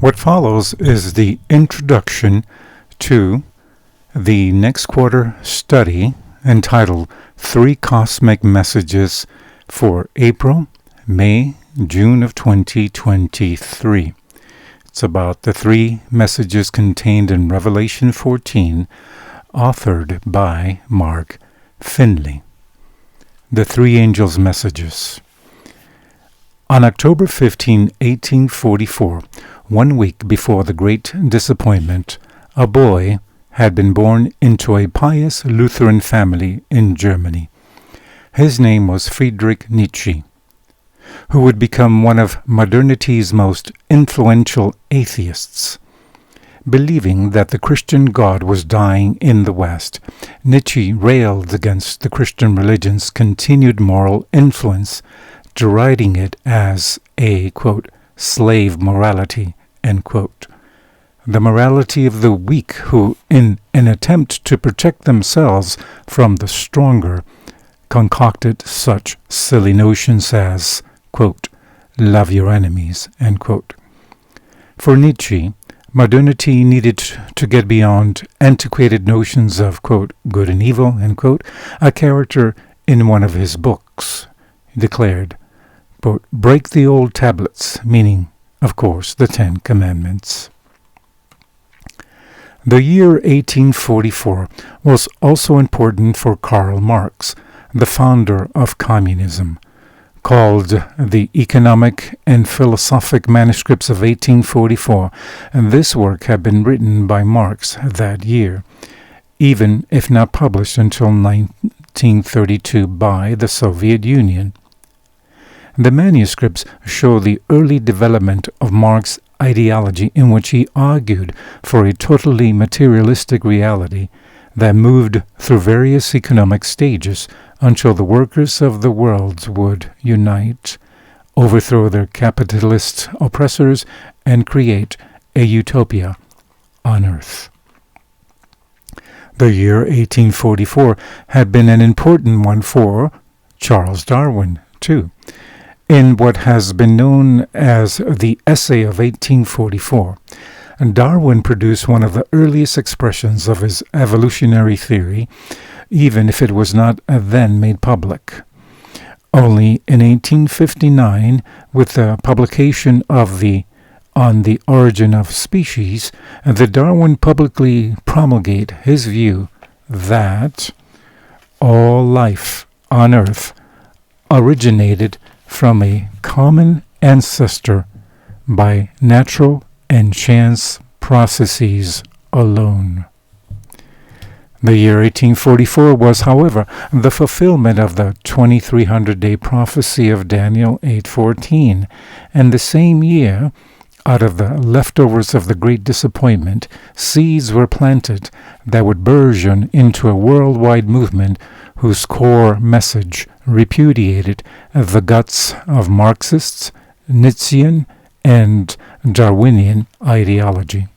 What follows is the introduction to the next quarter study entitled Three Cosmic Messages for April, May, June of 2023. It's about the three messages contained in Revelation 14, authored by Mark Finley. The Three Angels' Messages. On October 15, 1844, 1 week before the Great Disappointment, a boy had been born into a pious Lutheran family in Germany. His name was Friedrich Nietzsche, who would become one of modernity's most influential atheists. Believing that the Christian God was dying in the West, Nietzsche railed against the Christian religion's continued moral influence, deriding it as a, quote, slave morality, end quote. The morality of the weak who, in an attempt to protect themselves from the stronger, concocted such silly notions as, quote, love your enemies, end quote. For Nietzsche, modernity needed to get beyond antiquated notions of, quote, good and evil, end quote. A character in one of his books declared, quote, break the old tablets, meaning, of course, the Ten Commandments. The year 1844 was also important for Karl Marx, the founder of communism. Called the Economic and Philosophic Manuscripts of 1844, and this work had been written by Marx that year, even if not published until 1932 by the Soviet Union. The manuscripts show the early development of Marx's ideology, in which he argued for a totally materialistic reality that moved through various economic stages until the workers of the world would unite, overthrow their capitalist oppressors, and create a utopia on earth. The year 1844 had been an important one for Charles Darwin, too. In what has been known as the Essay of 1844, Darwin produced one of the earliest expressions of his evolutionary theory, even if it was not then made public. Only in 1859, with the publication of On the Origin of Species, did Darwin publicly promulgate his view that all life on Earth originated from a common ancestor by natural and chance processes alone. The year 1844 was, however, the fulfillment of the 2300-day prophecy of Daniel 8:14, and the same year, out of the leftovers of the Great Disappointment, seeds were planted that would burgeon into a worldwide movement whose core message repudiated the guts of Marxists, Nietzschean, and Darwinian ideology.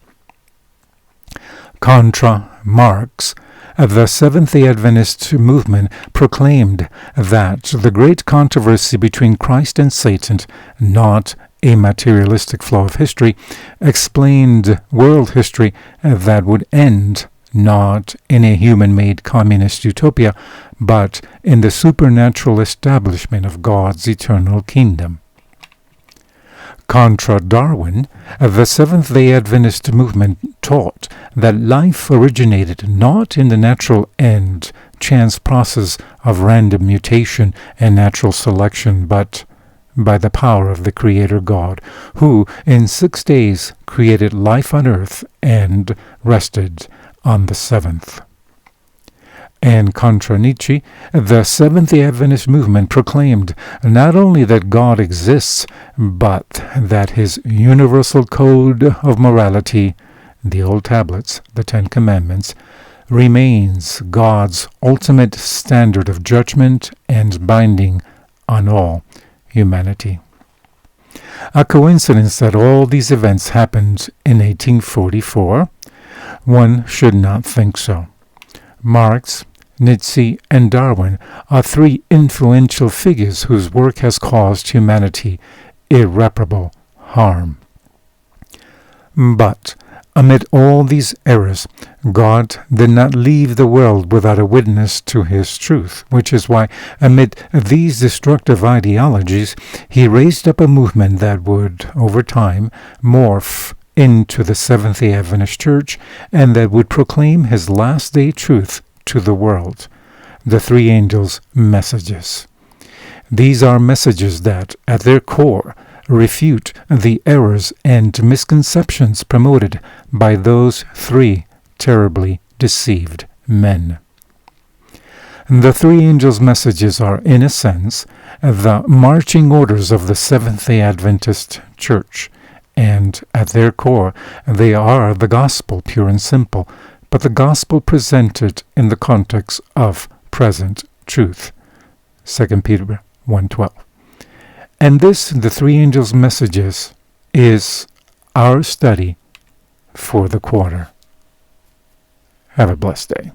Contra Marx, the Seventh-day Adventist movement proclaimed that the great controversy between Christ and Satan, not a materialistic flow of history, explained world history that would end not in a human-made communist utopia, but in the supernatural establishment of God's eternal kingdom. Contra Darwin, the Seventh-day Adventist movement taught that life originated not in the natural and chance process of random mutation and natural selection, but by the power of the Creator God, who in 6 days created life on earth and rested on the seventh. And contra Nietzsche, the Seventh-day Adventist movement proclaimed not only that God exists, but that his universal code of morality, the old tablets, the Ten Commandments, remains God's ultimate standard of judgment and binding on all humanity. A coincidence that all these events happened in 1844? One should not think so. Marx, Nietzsche, and Darwin are three influential figures whose work has caused humanity irreparable harm. But amid all these errors, God did not leave the world without a witness to his truth, which is why, amid these destructive ideologies, he raised up a movement that would, over time, morph into the Seventh-day Adventist Church, and that would proclaim his last-day truth to the world, the three angels' messages. These are messages that, at their core, refute the errors and misconceptions promoted by those three terribly deceived men. The three angels' messages are, in a sense, the marching orders of the Seventh-day Adventist Church, and at their core they are the gospel, pure and simple, but the gospel presented in the context of present truth. 2 Peter 1:12. And this, the three angels' messages, is our study for the quarter. Have a blessed day.